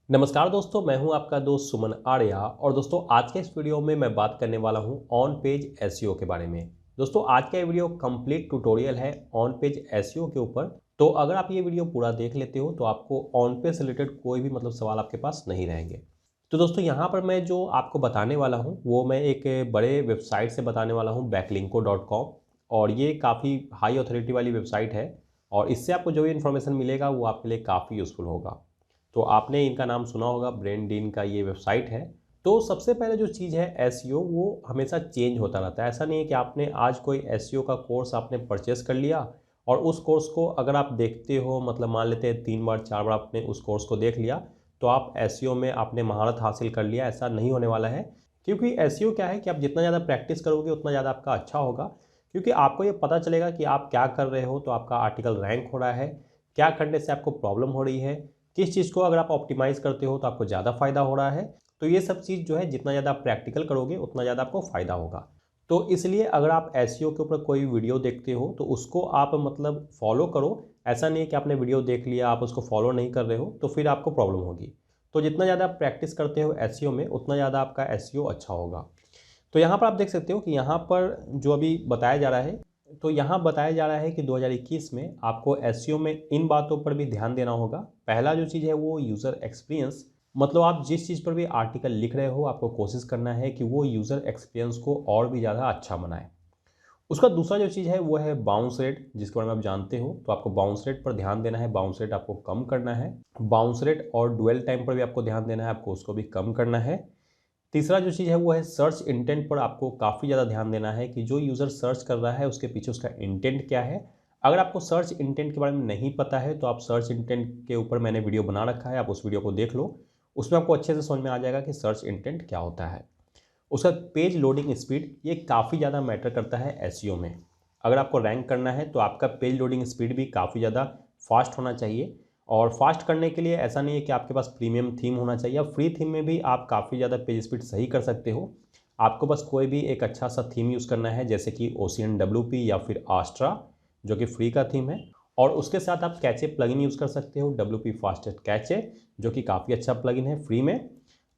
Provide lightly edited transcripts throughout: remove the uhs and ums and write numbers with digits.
नमस्कार दोस्तों, मैं हूं आपका दोस्त सुमन आर्या। और दोस्तों आज के इस वीडियो में मैं बात करने वाला हूं ऑन पेज एसईओ के बारे में। दोस्तों आज का ये वीडियो कंप्लीट ट्यूटोरियल है ऑन पेज एसईओ के ऊपर। तो अगर आप ये वीडियो पूरा देख लेते हो तो आपको ऑन पेज से रिलेटेड कोई भी सवाल आपके पास नहीं रहेंगे। तो दोस्तों यहाँ पर मैं जो आपको बताने वाला हूँ वो मैं एक बड़े वेबसाइट से बताने वाला हूँ, backlinko.com। और ये काफ़ी हाई अथॉरिटी वाली वेबसाइट है और इससे आपको जो भी इन्फॉर्मेशन मिलेगा वो आपके लिए काफ़ी यूज़फुल होगा। तो आपने इनका नाम सुना होगा, ब्रेनडीन का ये वेबसाइट है। तो सबसे पहले जो चीज़ है एसईओ, वो हमेशा चेंज होता रहता है। ऐसा नहीं है कि आपने आज कोई एसईओ का कोर्स आपने परचेस कर लिया और उस कोर्स को अगर आप देखते हो, मान लेते हैं 3 बार 4 बार आपने उस कोर्स को देख लिया तो आप एसईओ में आपने महारत हासिल कर लिया। ऐसा नहीं होने वाला है, क्योंकि एसईओ क्या है कि आप जितना ज़्यादा प्रैक्टिस करोगे उतना ज़्यादा आपका अच्छा होगा। क्योंकि आपको ये पता चलेगा कि आप क्या कर रहे हो, तो आपका आर्टिकल रैंक हो रहा है, क्या करने से आपको प्रॉब्लम हो रही है, किस चीज़ को अगर आप ऑप्टिमाइज़ करते हो तो आपको ज़्यादा फ़ायदा हो रहा है। तो ये सब चीज़ जो है जितना ज़्यादा आप प्रैक्टिकल करोगे उतना ज़्यादा आपको फ़ायदा होगा। तो इसलिए अगर आप एसईओ के ऊपर कोई वीडियो देखते हो तो उसको आप फॉलो करो। ऐसा नहीं है कि आपने वीडियो देख लिया आप उसको फॉलो नहीं कर रहे हो तो फिर आपको प्रॉब्लम होगी। तो जितना ज़्यादा आप प्रैक्टिस करते हो एसईओ में उतना ज़्यादा आपका एसईओ अच्छा होगा। तो यहाँ पर आप देख सकते हो कि यहाँ पर जो अभी बताया जा रहा है, तो यहाँ बताया जा रहा है कि 2021 में आपको एसईओ में इन बातों पर भी ध्यान देना होगा। पहला जो चीज़ है वो यूज़र एक्सपीरियंस, आप जिस चीज़ पर भी आर्टिकल लिख रहे हो आपको कोशिश करना है कि वो यूज़र एक्सपीरियंस को और भी ज़्यादा अच्छा बनाए। उसका दूसरा जो चीज़ है वो है बाउंस रेट, जिसके बारे में आप जानते हो। तो आपको बाउंस रेट पर ध्यान देना है, बाउंस रेट आपको कम करना है। बाउंस रेट और डुअल टाइम पर भी आपको ध्यान देना है, आपको उसको भी कम करना है। तीसरा जो चीज़ है वो है सर्च इंटेंट पर आपको काफ़ी ज़्यादा ध्यान देना है कि जो यूज़र सर्च कर रहा है उसके पीछे उसका इंटेंट क्या है। अगर आपको सर्च इंटेंट के बारे में नहीं पता है तो आप सर्च इंटेंट के ऊपर मैंने वीडियो बना रखा है, आप उस वीडियो को देख लो। उसमें आपको अच्छे से समझ में आ जाएगा कि सर्च इंटेंट क्या होता है। उसका पेज लोडिंग स्पीड, ये काफ़ी ज़्यादा मैटर करता है एसईओ में। अगर आपको रैंक करना है तो आपका पेज लोडिंग स्पीड भी काफ़ी ज़्यादा फास्ट होना चाहिए। और फास्ट करने के लिए ऐसा नहीं है कि आपके पास प्रीमियम थीम होना चाहिए, फ्री थीम में भी आप काफ़ी ज़्यादा पेज स्पीड सही कर सकते हो। आपको बस कोई भी एक अच्छा सा थीम यूज़ करना है, जैसे कि OCNWP या फिर आस्ट्रा, जो कि फ्री का थीम है। और उसके साथ आप कैचे प्लगइन यूज़ कर सकते हो, WP फास्टेस्ट कैचे, जो कि काफ़ी अच्छा प्लगइन है फ्री में।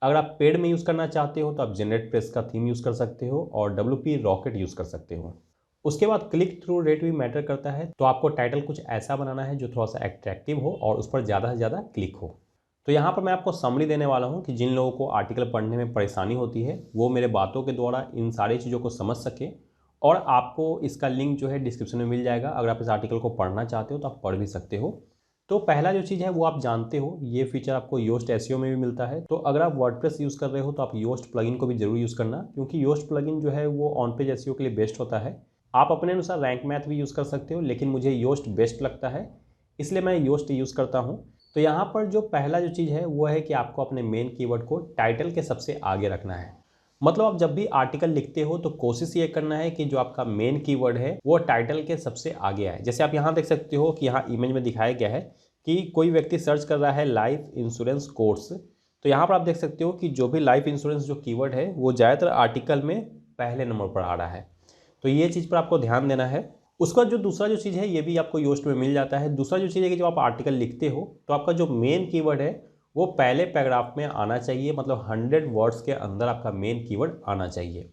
अगर आप पेड में यूज़ करना चाहते हो तो आप जनरेट प्रेस का थीम यूज़ कर सकते हो और WP रॉकेट यूज़ कर सकते हो। उसके बाद क्लिक थ्रू रेट भी मैटर करता है। तो आपको टाइटल कुछ ऐसा बनाना है जो थोड़ा सा अट्रैक्टिव हो और उस पर ज़्यादा से ज़्यादा क्लिक हो। तो यहाँ पर मैं आपको समरी देने वाला हूँ कि जिन लोगों को आर्टिकल पढ़ने में परेशानी होती है वो मेरे बातों के द्वारा इन सारी चीज़ों को समझ सके। और आपको इसका लिंक जो है डिस्क्रिप्शन में मिल जाएगा, अगर आप इस आर्टिकल को पढ़ना चाहते हो तो आप पढ़ भी सकते हो। तो पहला जो चीज़ है वो आप जानते हो, ये फीचर आपको योस्ट एसईओ में भी मिलता है। तो अगर आप वर्डप्रेस यूज़ कर रहे हो तो आप योस्ट प्लगइन को भी जरूर यूज़ करना, क्योंकि योस्ट प्लगइन जो है वो ऑन पेज एसईओ के लिए बेस्ट होता है। आप अपने अनुसार रैंक मैथ भी यूज़ कर सकते हो, लेकिन मुझे योस्ट बेस्ट लगता है इसलिए मैं योस्ट यूज़ करता हूँ। तो यहाँ पर जो पहला जो चीज़ है वो है कि आपको अपने मेन कीवर्ड को टाइटल के सबसे आगे रखना है। आप जब भी आर्टिकल लिखते हो तो कोशिश ये करना है कि जो आपका मेन कीवर्ड है वो टाइटल के सबसे आगे आए। जैसे आप यहाँ देख सकते हो कि यहाँ इमेज में दिखाया गया है कि कोई व्यक्ति सर्च कर रहा है लाइफ इंश्योरेंस कोर्स। तो यहाँ पर आप देख सकते हो कि जो भी लाइफ इंश्योरेंस जो कीवर्ड है वो ज़्यादातर आर्टिकल में पहले नंबर पर आ रहा है। तो ये चीज़ पर आपको ध्यान देना है। उसका जो दूसरा जो चीज़ है ये भी आपको योस्ट में मिल जाता है। दूसरा जो चीज़ है कि जब आप आर्टिकल लिखते हो तो आपका जो मेन कीवर्ड है वो पहले पैराग्राफ में आना चाहिए, 100 वर्ड्स के अंदर आपका मेन कीवर्ड आना चाहिए।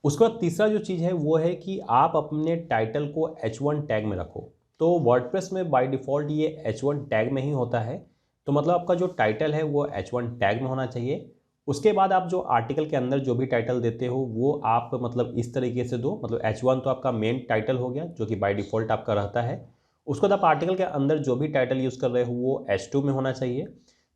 उसके बाद तीसरा जो चीज़ है वो है कि आप अपने टाइटल को H1 टैग में रखो। तो वर्डप्रेस में बाय डिफ़ॉल्ट ये H1 टैग में ही होता है। तो आपका जो टाइटल है वो H1 टैग में होना चाहिए। उसके बाद आप जो आर्टिकल के अंदर जो भी टाइटल देते हो वो आप इस तरीके से दो, H1 तो आपका मेन टाइटल हो गया जो कि बाय डिफ़ॉल्ट आपका रहता है। उसके बाद आप आर्टिकल के अंदर जो भी टाइटल यूज़ कर रहे हो वो H2 में होना चाहिए।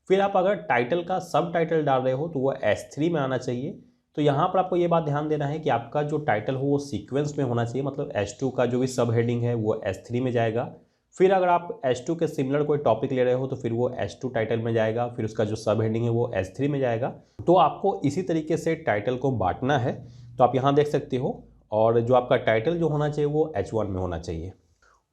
फिर आप अगर टाइटल का सब टाइटल डाल रहे हो तो वो S3 में आना चाहिए। तो यहाँ पर आपको ये बात ध्यान देना है कि आपका जो टाइटल हो वो सीक्वेंस में होना चाहिए, H2 का जो भी सब हेडिंग है वो S3 में जाएगा। फिर अगर आप H2 के सिमिलर कोई टॉपिक ले रहे हो तो फिर वो H2 टाइटल में जाएगा, फिर उसका जो सब हेडिंग है वो S3 में जाएगा। तो आपको इसी तरीके से टाइटल को बांटना है। तो आप यहाँ देख सकते हो। और जो आपका टाइटल जो होना चाहिए वो H1 में होना चाहिए।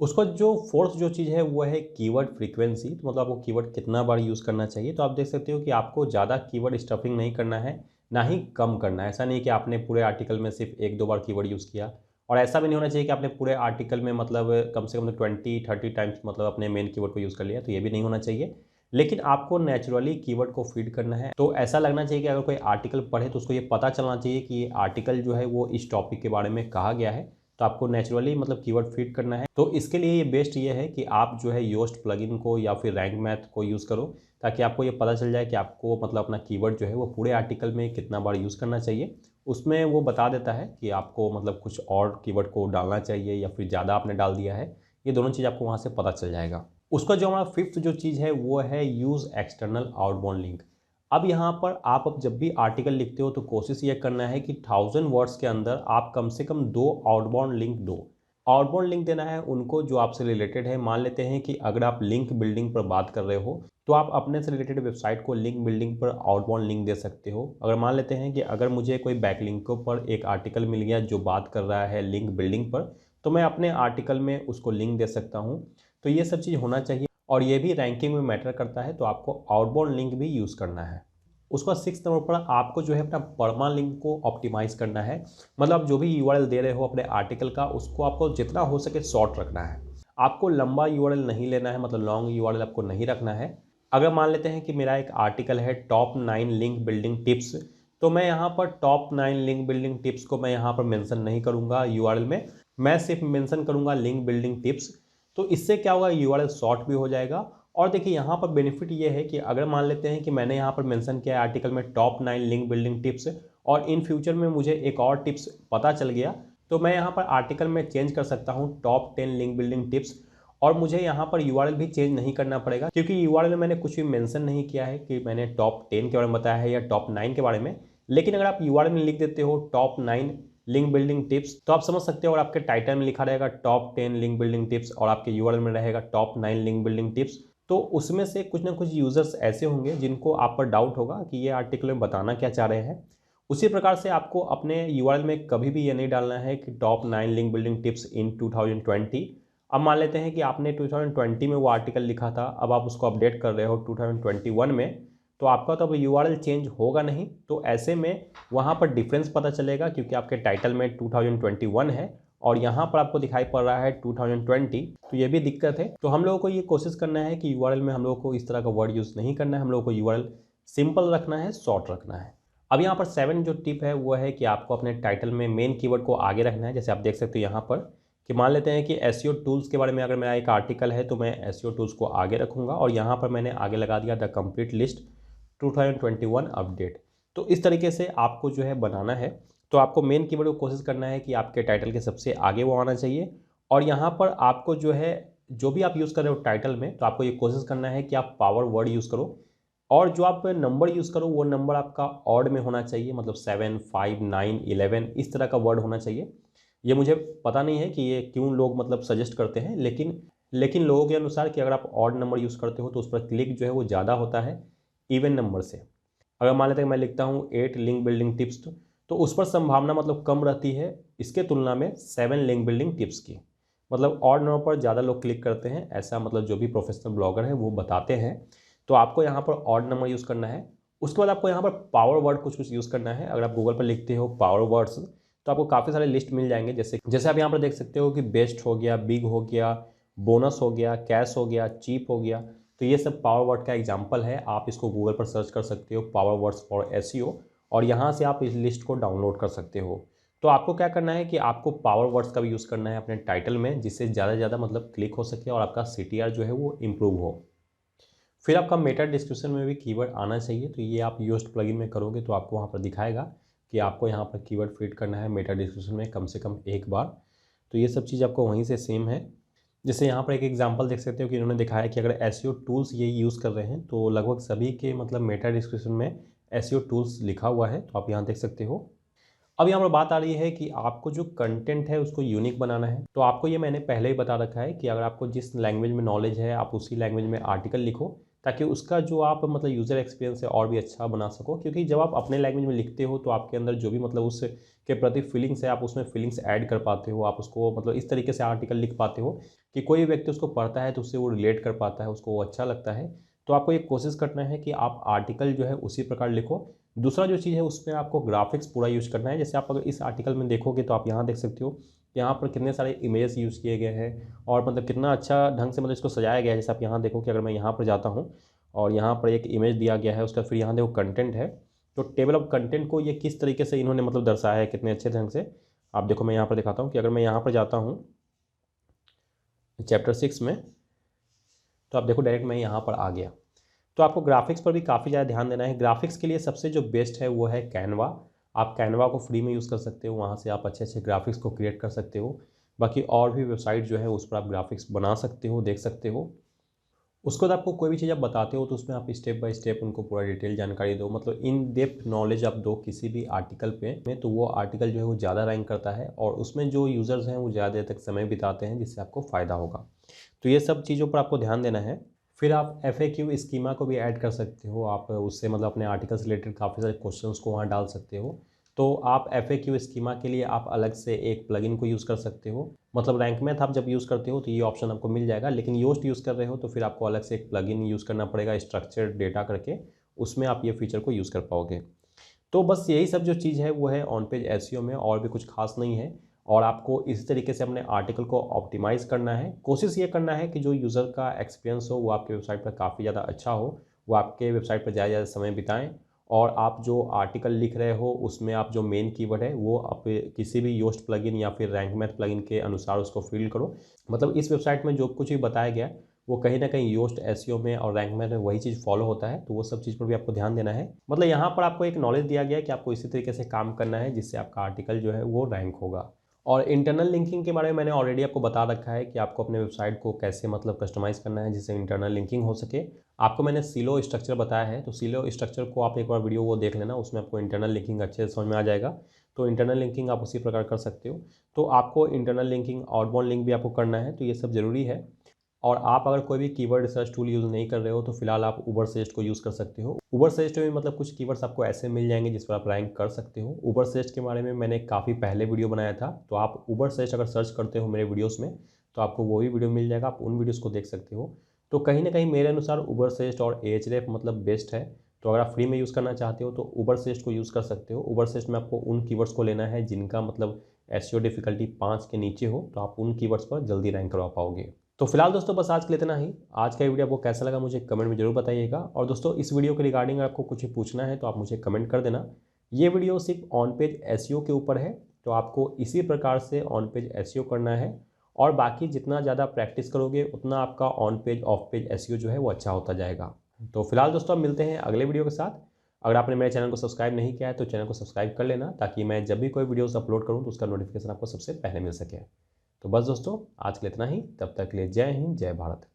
उसका जो फोर्थ जो चीज़ है वो है कीवर्ड फ्रीक्वेंसी। तो आपको कीवर्ड कितना बार यूज़ करना चाहिए। तो आप देख सकते हो कि आपको ज़्यादा कीवर्ड स्टफिंग नहीं करना है, ना ही कम करना है। ऐसा नहीं कि आपने पूरे आर्टिकल में सिर्फ 1-2 बार कीवर्ड यूज़ किया, और ऐसा भी नहीं होना चाहिए कि आपने पूरे आर्टिकल में कम से कम 20-30 टाइम्स अपने मेन कीवर्ड को यूज़ कर लिया। तो ये भी नहीं होना चाहिए। लेकिन आपको नेचुरली कीवर्ड को फीड करना है। तो ऐसा लगना चाहिए कि अगर कोई आर्टिकल पढ़े तो उसको ये पता चलना चाहिए कि ये आर्टिकल जो है वो इस टॉपिक के बारे में कहा गया है। तो आपको नेचुरली मतलब कीवर्ड फीड करना है। तो इसके लिए ये बेस्ट ये है कि आप जो है योस्ट प्लगइन को या फिर रैंक मैथ को यूज़ करो, ताकि आपको ये पता चल जाए कि आपको मतलब अपना कीवर्ड जो है वो पूरे आर्टिकल में कितना बार यूज़ करना चाहिए। उसमें वो बता देता है कि आपको मतलब कुछ और कीवर्ड को डालना चाहिए या फिर ज़्यादा आपने डाल दिया है। ये दोनों चीज़ आपको वहाँ से पता चल जाएगा। उसका जो हमारा फिफ्थ जो चीज़ है वो है यूज़ एक्सटर्नल आउटबाउंड लिंक। अब यहाँ पर आप अब जब भी आर्टिकल लिखते हो तो कोशिश ये करना है कि 1000 वर्ड्स के अंदर आप कम से कम 2 आउटबाउंड लिंक दो। आउटबाउंड लिंक देना है उनको जो आपसे रिलेटेड है। मान लेते हैं कि अगर आप लिंक बिल्डिंग पर बात कर रहे हो तो आप अपने से रिलेटेड वेबसाइट को लिंक बिल्डिंग पर आउटबाउंड लिंक दे सकते हो। अगर मान लेते हैं कि अगर मुझे कोई बैकलिंकों पर एक आर्टिकल मिल गया जो बात कर रहा है लिंक बिल्डिंग पर, तो मैं अपने आर्टिकल में उसको लिंक दे सकता हूँ। तो ये सब चीज़ होना चाहिए और ये भी रैंकिंग में मैटर करता है। तो आपको आउटबाउंड लिंक भी यूज़ करना है। उसका 6 नंबर पर आपको जो है अपना परमा लिंक को ऑप्टिमाइज़ करना है। मतलब जो भी यूआरएल दे रहे हो अपने आर्टिकल का, उसको आपको जितना हो सके शॉर्ट रखना है। आपको लंबा यूआरएल नहीं लेना है, मतलब लॉन्ग यूआरएल आपको नहीं रखना है। अगर मान लेते हैं कि मेरा एक आर्टिकल है टॉप 9 लिंक बिल्डिंग टिप्स, तो मैं यहाँ पर टॉप 9 लिंक बिल्डिंग टिप्स को मैं यहाँ पर मेंशन नहीं करूँगा यूआरएल में, मैं सिर्फ मेंशन करूँगा लिंक बिल्डिंग टिप्स। तो इससे क्या होगा, यूआरएल शॉर्ट भी हो जाएगा। और देखिए यहाँ पर बेनिफिट ये है कि अगर मान लेते हैं कि मैंने यहाँ पर मेंशन किया है आर्टिकल में टॉप 9 लिंक बिल्डिंग टिप्स और इन फ्यूचर में मुझे एक और टिप्स पता चल गया, तो मैं यहाँ पर आर्टिकल में चेंज कर सकता हूँ टॉप 10 लिंक बिल्डिंग टिप्स। और मुझे यहाँ पर यूआरएल भी चेंज नहीं करना पड़ेगा, क्योंकि यूआरएल में मैंने कुछ भी मेंशन नहीं किया है कि मैंने टॉप 10 के बारे में बताया है या टॉप 9 के बारे में। लेकिन अगर आप यूआरएल में लिख देते हो टॉप 9 लिंक बिल्डिंग टिप्स, तो आप समझ सकते हो और आपके टाइटल में लिखा रहेगा टॉप 10 लिंक बिल्डिंग टिप्स और आपके यूआरएल में रहेगा टॉप 9 लिंक बिल्डिंग टिप्स, तो उसमें से कुछ ना कुछ यूजर्स ऐसे होंगे जिनको आप पर डाउट होगा कि ये आर्टिकल में बताना क्या चाह रहे हैं। उसी प्रकार से आपको अपने यूआरएल में कभी भी ये नहीं डालना है कि टॉप 9 लिंक बिल्डिंग टिप्स इन 2020। अब मान लेते हैं कि आपने 2020 में वो आर्टिकल लिखा था, अब आप उसको अपडेट कर रहे हो 2021 में, तो आपका तो अब यूआरएल चेंज होगा नहीं। तो ऐसे में वहाँ पर डिफरेंस पता चलेगा, क्योंकि आपके टाइटल में 2021 है और यहाँ पर आपको दिखाई पड़ रहा है 2020, तो ये भी दिक्कत है। तो हम लोगों को ये कोशिश करना है कि यूआरएल में हम लोगों को इस तरह का वर्ड यूज़ नहीं करना है, हम लोगों को यूआरएल सिंपल रखना है, शॉर्ट रखना है। अब यहाँ पर 7 जो टिप है वो है कि आपको अपने टाइटल में मेन कीवर्ड को आगे रखना है। जैसे आप देख सकते हो यहाँ पर कि मान लेते हैं कि एसईओ टूल्स के बारे में अगर मेरा एक आर्टिकल है तो मैं एसईओ टूल्स को आगे रखूँगा और यहाँ पर मैंने आगे लगा दिया द कंप्लीट लिस्ट 2021 अपडेट। तो इस तरीके से आपको जो है बनाना है। तो आपको मेन कीवर्ड को कोशिश करना है कि आपके टाइटल के सबसे आगे वो आना चाहिए। और यहाँ पर आपको जो है जो भी आप यूज़ कर रहे हो टाइटल में, तो आपको ये कोशिश करना है कि आप पावर वर्ड यूज़ करो और जो आप नंबर यूज़ करो वो नंबर आपका ऑड में होना चाहिए, मतलब 7, 5, 9, 11 इस तरह का वर्ड होना चाहिए। ये मुझे पता नहीं है कि ये क्यों लोग मतलब सजेस्ट करते हैं, लेकिन लोगों के अनुसार कि अगर आप ऑड नंबर यूज़ करते हो तो उस पर क्लिक जो है वो ज़्यादा होता है इवन नंबर से। अगर मान लेते हैं मैं लिखता हूँ 8 लिंक बिल्डिंग टिप्स, तो उस पर संभावना मतलब कम रहती है इसके तुलना में 7 लिंक बिल्डिंग टिप्स की। मतलब ऑड नंबर पर ज़्यादा लोग क्लिक करते हैं, ऐसा मतलब जो भी प्रोफेशनल ब्लॉगर है वो बताते हैं। तो आपको यहाँ पर ऑड नंबर यूज़ करना है। उसके बाद आपको यहाँ पर पावर वर्ड कुछ यूज़ करना है। अगर आप गूगल पर लिखते हो पावर वर्ड्स तो आपको काफ़ी सारे लिस्ट मिल जाएंगे। जैसे आप यहाँ पर देख सकते हो कि बेस्ट हो गया, बिग हो गया, बोनस हो गया, कैश हो गया, चीप हो गया। तो ये सब पावर वर्ड का एग्जाम्पल है। आप इसको गूगल पर सर्च कर सकते हो पावर वर्ड्स फॉर एसईओ और यहाँ से आप इस लिस्ट को डाउनलोड कर सकते हो। तो आपको क्या करना है कि आपको पावर वर्ड्स का भी यूज़ करना है अपने टाइटल में, जिससे ज़्यादा से ज़्यादा मतलब क्लिक हो सके और आपका सीटीआर जो है वो इम्प्रूव हो। फिर आपका मेटा डिस्क्रिप्शन में भी कीवर्ड आना चाहिए। तो ये आप योस्ट प्लगइन में करोगे तो आपको वहाँ पर दिखाएगा कि आपको यहाँ पर कीवर्ड फीड करना है मेटा डिस्क्रिप्शन में कम से कम एक बार। तो ये सब चीज़ आपको वहीं से सेम है। जैसे यहाँ पर एक एग्जांपल देख सकते हो कि इन्होंने दिखाया कि अगर एसईओ टूल्स ये यूज़ कर रहे हैं तो लगभग सभी के मतलब मेटा डिस्क्रिप्शन में एसईओ टूल्स लिखा हुआ है। तो आप यहाँ देख सकते हो। अब यहाँ पर बात आ रही है कि आपको जो कंटेंट है उसको यूनिक बनाना है। तो आपको ये मैंने पहले ही बता रखा है कि अगर आपको जिस लैंग्वेज में नॉलेज है आप उसी लैंग्वेज में आर्टिकल लिखो, ताकि उसका जो आप मतलब यूज़र एक्सपीरियंस है और भी अच्छा बना सको। क्योंकि जब आप अपने लैंग्वेज में लिखते हो तो आपके अंदर जो भी मतलब उस के प्रति फीलिंग्स है आप उसमें फीलिंग्स ऐड कर पाते हो। आप उसको मतलब इस तरीके से आर्टिकल लिख पाते हो कि कोई व्यक्ति उसको पढ़ता है तो उससे वो रिलेट कर पाता है, उसको वो अच्छा लगता है। तो आपको ये कोशिश करना है कि आप आर्टिकल जो है उसी प्रकार लिखो। दूसरा जो चीज़ है उसमें आपको ग्राफिक्स पूरा यूज़ करना है। जैसे आप अगर इस आर्टिकल में देखोगे तो आप यहाँ देख सकते हो यहाँ पर कितने सारे इमेजेस यूज़ किए गए हैं और मतलब कितना अच्छा ढंग से मतलब इसको सजाया गया है। जैसे आप यहाँ देखो कि अगर मैं यहाँ पर जाता हूँ और यहाँ पर एक इमेज दिया गया है उसका, फिर यहाँ देखो कंटेंट है। तो टेबल ऑफ कंटेंट को ये किस तरीके से इन्होंने मतलब दर्शाया है कितने अच्छे ढंग से, आप देखो मैं यहाँ पर दिखाता हूँ कि अगर मैं यहाँ पर जाता हूँ चैप्टर 6 में, तो आप देखो डायरेक्ट मैं यहाँ पर आ गया। तो आपको ग्राफिक्स पर भी काफ़ी ज़्यादा ध्यान देना है। ग्राफिक्स के लिए सबसे जो बेस्ट है वो है कैनवा। आप कैनवा को फ्री में यूज़ कर सकते हो, वहाँ से आप अच्छे अच्छे ग्राफिक्स को क्रिएट कर सकते हो। बाकी और भी वेबसाइट जो है उस पर आप ग्राफिक्स बना सकते हो, देख सकते हो। उसके बाद आपको कोई भी चीज़ आप बताते हो तो उसमें आप स्टेप बाय स्टेप उनको पूरा डिटेल जानकारी दो, मतलब इन डेप्थ नॉलेज आप दो किसी भी आर्टिकल पे में, तो वो आर्टिकल जो है वो ज़्यादा रैंक करता है और उसमें जो यूज़र्स हैं वो ज़्यादा देर तक समय बिताते हैं, जिससे आपको फ़ायदा होगा। तो ये सब चीज़ों पर आपको ध्यान देना है। फिर आप FAQ स्कीमा को भी ऐड कर सकते हो, आप उससे मतलब अपने आर्टिकल से रिलेटेड काफ़ी सारे क्वेश्चंस को वहाँ डाल सकते हो। तो आप FAQ स्कीमा के लिए आप अलग से एक प्लगइन को यूज़ कर सकते हो, मतलब रैंक मैथ आप जब यूज़ करते हो तो ये ऑप्शन आपको मिल जाएगा, लेकिन योस्ट यूज़ कर रहे हो तो फिर आपको अलग से एक प्लगइन यूज़ करना पड़ेगा स्ट्रक्चर्ड डेटा करके, उसमें आप ये फीचर को यूज़ कर पाओगे। तो बस यही सब जो चीज़ है वो है ऑन पेज एसईओ में, और भी कुछ खास नहीं है। और आपको इसी तरीके से अपने आर्टिकल को ऑप्टिमाइज़ करना है। कोशिश ये करना है कि जो यूज़र का एक्सपीरियंस हो वो आपके वेबसाइट पर काफ़ी ज़्यादा अच्छा हो, वो आपके वेबसाइट पर ज़्यादा समय बिताएं। और आप जो आर्टिकल लिख रहे हो उसमें आप जो मेन कीवर्ड है वो आप किसी भी योस्ट प्लगइन या फिर रैंक मैथ प्लगइन के अनुसार उसको फिल करो। मतलब इस वेबसाइट में जो कुछ भी बताया गया वो कहीं ना कहीं योस्ट एसईओ में और रैंक मैथ में वही चीज़ फॉलो होता है, तो वो सब चीज़ पर भी आपको ध्यान देना है। मतलब यहाँ पर आपको एक नॉलेज दिया गया है कि आपको इसी तरीके से काम करना है जिससे आपका आर्टिकल जो है वो रैंक होगा। और इंटरनल लिंकिंग के बारे में मैंने ऑलरेडी आपको बता रखा है कि आपको अपने वेबसाइट को कैसे मतलब कस्टमाइज़ करना है जिससे इंटरनल लिंकिंग हो सके। आपको मैंने सिलो स्ट्रक्चर बताया है, तो सिलो स्ट्रक्चर को आप एक बार वीडियो वो देख लेना, उसमें आपको इंटरनल लिंकिंग अच्छे से समझ में आ जाएगा। तो इंटरनल लिंकिंग आप उसी प्रकार कर सकते हो। तो आपको इंटरनल लिंकिंग, आउटबाउंड लिंक भी आपको करना है, तो ये सब ज़रूरी है। और आप अगर कोई भी कीवर्ड रिसर्च टूल यूज़ नहीं कर रहे हो तो फिलहाल आप उबरसजेस्ट को यूज़ कर सकते हो। उबरसजेस्ट में मतलब कुछ कीवर्ड्स आपको ऐसे मिल जाएंगे जिस पर आप रैंक कर सकते हो। उबरसजेस्ट के बारे में मैंने काफ़ी पहले वीडियो बनाया था, तो आप उबरसजेस्ट अगर सर्च करते हो मेरे वीडियोज़ में तो आपको वो भी वीडियो मिल जाएगा, आप उन वीडियोज़ को देख सकते हो। तो कहीं ना कहीं मेरे अनुसार उबरसजेस्ट और एएचरेफ मतलब बेस्ट है। तो अगर आप फ्री में यूज़ करना चाहते हो तो उबरसजेस्ट को यूज़ कर सकते हो। उबरसजेस्ट में आपको उन कीवर्ड्स को लेना है जिनका मतलब एसईओ डिफिकल्टी 5 के नीचे हो, तो आप उन कीवर्ड्स पर जल्दी रैंक करवा पाओगे। तो फिलहाल दोस्तों बस आज के लिए इतना ही। आज का वीडियो आपको कैसा लगा मुझे कमेंट में जरूर बताइएगा। और दोस्तों इस वीडियो के रिगार्डिंग आपको कुछ पूछना है तो आप मुझे कमेंट कर देना। ये वीडियो सिर्फ ऑन पेज एसईओ के ऊपर है, तो आपको इसी प्रकार से ऑन पेज एसईओ करना है। और बाकी जितना ज़्यादा प्रैक्टिस करोगे उतना आपका on page of page SEO जो है वो अच्छा होता जाएगा। तो फिलहाल दोस्तों अब मिलते हैं अगले वीडियो के साथ। अगर आपने मेरे चैनल को सब्सक्राइब नहीं किया है तो चैनल को सब्सक्राइब कर लेना, ताकि मैं जब भी कोई वीडियोस अपलोड करूँ तो उसका नोटिफिकेशन आपको सबसे पहले मिल सके। तो बस दोस्तों आज के लिए इतना ही, तब तक के लिए जय हिंद जय भारत।